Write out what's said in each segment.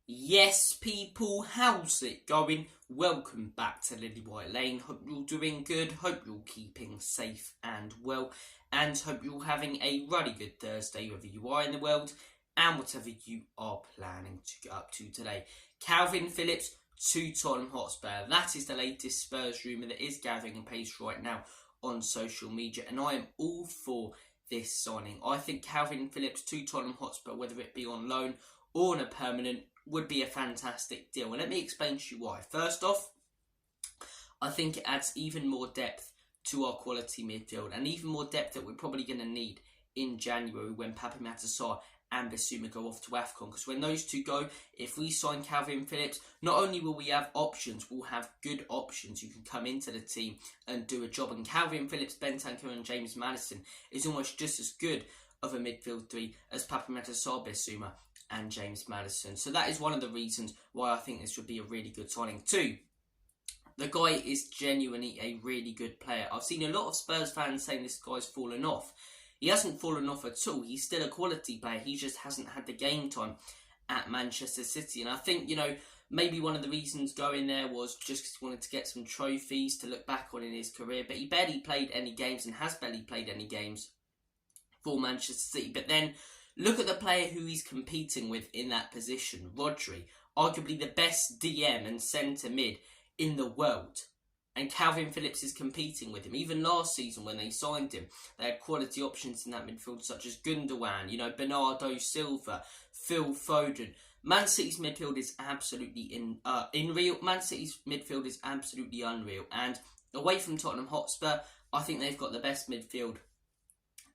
Yes, people, how's it going? Welcome back to Lily White Lane. Hope you're doing good. Hope you're keeping safe and well. And hope you're having a really good Thursday, wherever you are in the world, and whatever you are planning to get up to today. Kalvin Phillips to Tottenham Hotspur. That is the latest Spurs rumour that is gathering pace right now on social media, and I am all for this signing. I think Kalvin Phillips to Tottenham Hotspur, whether it be on loan or on a permanent, would be a fantastic deal. And let me explain to you why. First off, I think it adds even more depth to our quality midfield, and even more depth that we're probably going to need in January when Pape Matar and Bissouma go off to AFCON. Because when those two go, if we sign Kalvin Phillips, not only will we have options, we'll have good options who can come into the team and do a job. And Kalvin Phillips, Bentancur and James Maddison is almost just as good of a midfield three as Pape Matar, Bissouma and James Maddison. So that is one of the reasons why I think this would be a really good signing. Two, the guy is genuinely a really good player. I've seen a lot of Spurs fans saying this guy's fallen off. He hasn't fallen off at all. He's still a quality player. He just hasn't had the game time at Manchester City. And I think, maybe one of the reasons going there was just because he wanted to get some trophies to look back on in his career. But he barely played any games and has barely played any games for Manchester City. But then look at the player who he's competing with in that position, Rodri, arguably the best DM and centre mid in the world. And Kalvin Phillips is competing with him. Even last season when they signed him, they had quality options in that midfield such as Gundogan, Bernardo Silva, Phil Foden. Man City's midfield is absolutely unreal. Man City's midfield is absolutely unreal. And away from Tottenham Hotspur, I think they've got the best midfield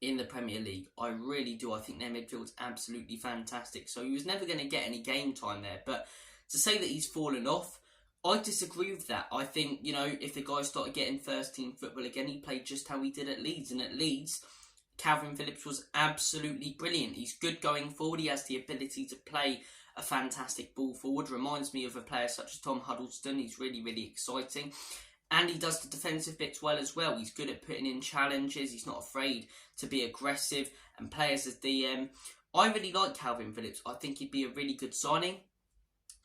in the Premier League. I really do. I think their midfield's absolutely fantastic. So he was never going to get any game time there. But to say that he's fallen off, I disagree with that. I think, if the guy started getting first team football again, he played just how he did at Leeds. And at Leeds, Kalvin Phillips was absolutely brilliant. He's good going forward. He has the ability to play a fantastic ball forward. Reminds me of a player such as Tom Huddleston. He's really, really exciting. And he does the defensive bits well as well. He's good at putting in challenges. He's not afraid to be aggressive and play as a DM. I really like Kalvin Phillips. I think he'd be a really good signing.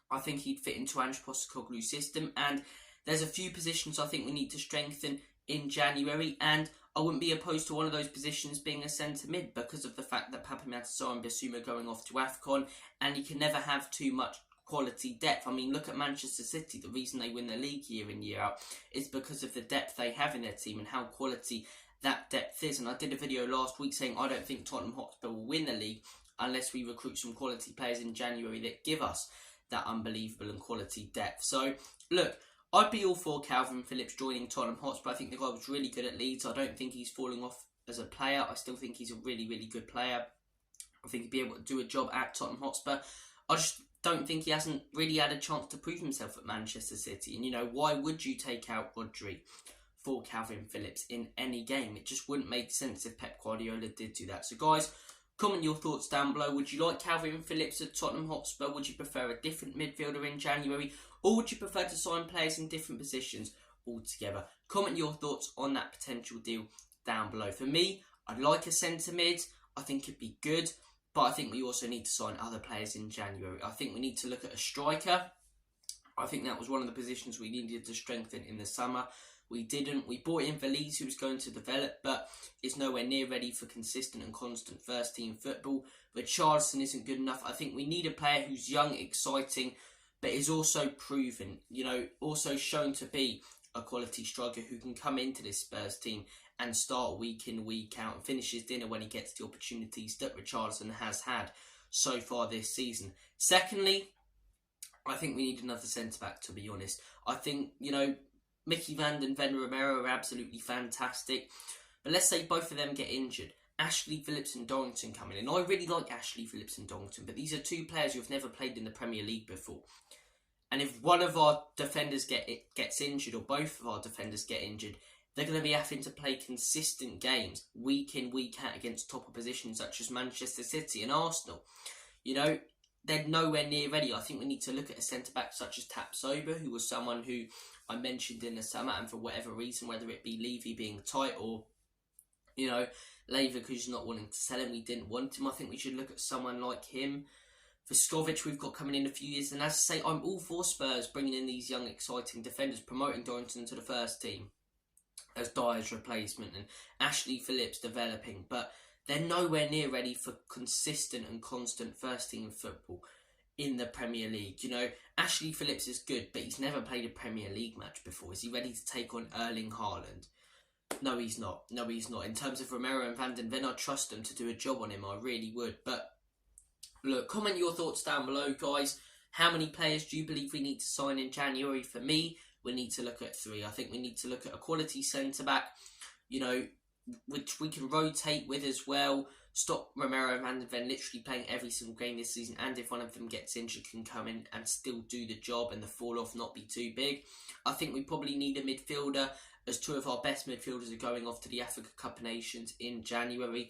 I think he'd fit into Ange Postecoglou's system. And there's a few positions I think we need to strengthen in January. And I wouldn't be opposed to one of those positions being a centre mid because of the fact that Pape Matar and Bissouma are going off to AFCON. And you can never have too much quality depth. I mean, look at Manchester City. The reason they win the league year in, year out is because of the depth they have in their team and how quality that depth is. And I did a video last week saying I don't think Tottenham Hotspur will win the league unless we recruit some quality players in January that give us that unbelievable and quality depth. So, look, I'd be all for Kalvin Phillips joining Tottenham Hotspur. I think the guy was really good at Leeds. I don't think he's falling off as a player. I still think he's a really, really good player. I think he'd be able to do a job at Tottenham Hotspur. I just don't think he hasn't really had a chance to prove himself at Manchester City. And, why would you take out Rodri for Kalvin Phillips in any game? It just wouldn't make sense if Pep Guardiola did do that. So, guys, comment your thoughts down below. Would you like Kalvin Phillips at Tottenham Hotspur? Would you prefer a different midfielder in January? Or would you prefer to sign players in different positions altogether? Comment your thoughts on that potential deal down below. For me, I'd like a centre mid. I think it'd be good. But I think we also need to sign other players in January. I think we need to look at a striker. I think that was one of the positions we needed to strengthen in the summer. We didn't. We brought in Valise, who was going to develop, but is nowhere near ready for consistent and constant first-team football. Richarlison isn't good enough. I think we need a player who's young, exciting, but is also proven, also shown to be a quality striker who can come into this Spurs team and start week in, week out, and finish his dinner when he gets the opportunities that Richarlison has had so far this season. Secondly, I think we need another centre-back, to be honest. I think, Mickey van den Ven Romero are absolutely fantastic. But let's say both of them get injured. Ashley Phillips and Dorrington come in. And I really like Ashley Phillips and Dorrington. But these are two players who have never played in the Premier League before. And if one of our defenders gets injured, or both of our defenders get injured, they're going to be having to play consistent games week in, week out against top opposition such as Manchester City and Arsenal. They're nowhere near ready. I think we need to look at a centre-back such as Thfc, who was someone who I mentioned in the summer, and for whatever reason, whether it be Levy being tight or, Leverkusen not wanting to sell him, we didn't want him. I think we should look at someone like him. Thfc we've got coming in a few years. And as I say, I'm all for Spurs bringing in these young, exciting defenders, promoting Dorrington to the first team as Dyer's replacement, and Ashley Phillips developing. But they're nowhere near ready for consistent and constant first team football in the Premier League. You know, Ashley Phillips is good, but he's never played a Premier League match before. Is he ready to take on Erling Haaland? No, he's not. No, he's not. In terms of Romero and Van den Ven, I'd trust them to do a job on him. I really would. But look, comment your thoughts down below, guys. How many players do you believe we need to sign in January? For me, we need to look at 3. I think we need to look at a quality centre-back, you know, which we can rotate with as well. Stop Romero and Van den Ven literally playing every single game this season, and if one of them gets injured, can come in and still do the job and the fall-off not be too big. I think we probably need a midfielder, as 2 of our best midfielders are going off to the Africa Cup of Nations in January.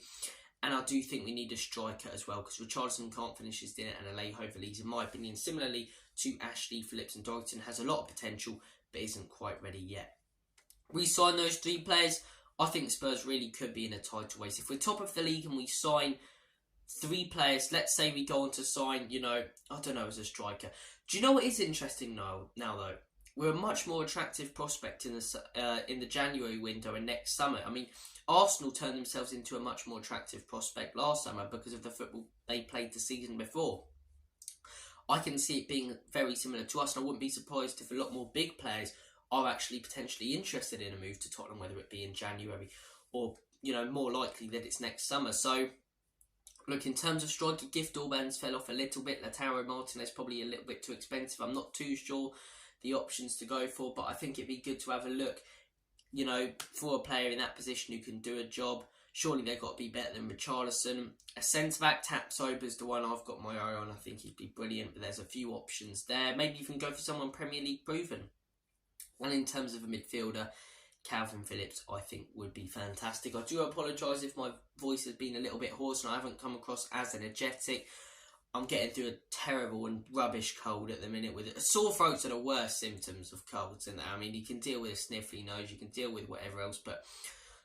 And I do think we need a striker as well, because Richarlison can't finish his dinner, and Alejo Valise, in my opinion, similarly to Ashley Phillips and Dorrington, has a lot of potential but isn't quite ready yet. We sign those 3 players. I think Spurs really could be in a title race. If we're top of the league and we sign 3 players, let's say we go on to sign, you know, I don't know, as a striker. Do you know what is interesting now though? We're a much more attractive prospect in the January window and next summer. I mean, Arsenal turned themselves into a much more attractive prospect last summer because of the football they played the season before. I can see it being very similar to us, and I wouldn't be surprised if a lot more big players are actually potentially interested in a move to Tottenham, whether it be in January or, you know, more likely that it's next summer. So, look, in terms of striker, Gift Orban's fell off a little bit. Lautaro Martinez probably a little bit too expensive. I'm not too sure the options to go for, but I think it'd be good to have a look, you know, for a player in that position who can do a job. Surely they've got to be better than Richarlison. A centre-back, Tapsoba's the one I've got my eye on. I think he'd be brilliant, but there's a few options there. Maybe you can go for someone Premier League proven. And in terms of a midfielder, Kalvin Phillips, I think, would be fantastic. I do apologise if my voice has been a little bit hoarse and I haven't come across as energetic. I'm getting through a terrible and rubbish cold at the minute. With it. Sore throats are the worst symptoms of colds, and I mean, you can deal with a sniffly nose, you can deal with whatever else, but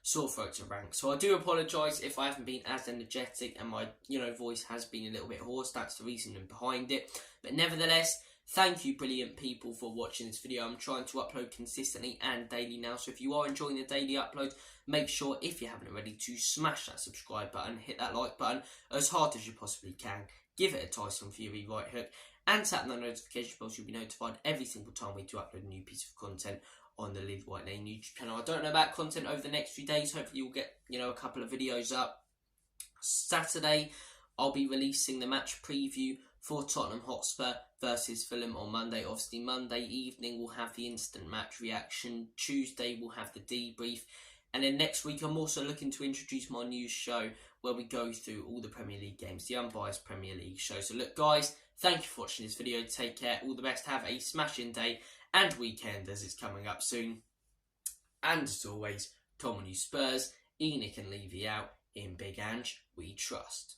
sore throats are rank. So I do apologise if I haven't been as energetic and my, you know, voice has been a little bit hoarse. That's the reason behind it. But nevertheless, thank you, brilliant people, for watching this video. I'm trying to upload consistently and daily now. So if you are enjoying the daily uploads, make sure, if you haven't already, to smash that subscribe button, hit that like button as hard as you possibly can. Give it a Tyson Fury right hook, and tap the notification bell so you'll be notified every single time we do upload a new piece of content on the Live White Lane YouTube channel. I don't know about content over the next few days. Hopefully you'll get, you know, a couple of videos up. Saturday, I'll be releasing the match preview for Tottenham Hotspur versus Fulham on Monday. Obviously, Monday evening we'll have the instant match reaction. Tuesday we'll have the debrief. And then next week I'm also looking to introduce my new show where we go through all the Premier League games, the Unbiased Premier League show. So look, guys, thank you for watching this video. Take care. All the best. Have a smashing day and weekend as it's coming up soon. And as always, come on you Spurs. Enoch and Levy out. In Big Ange, we trust.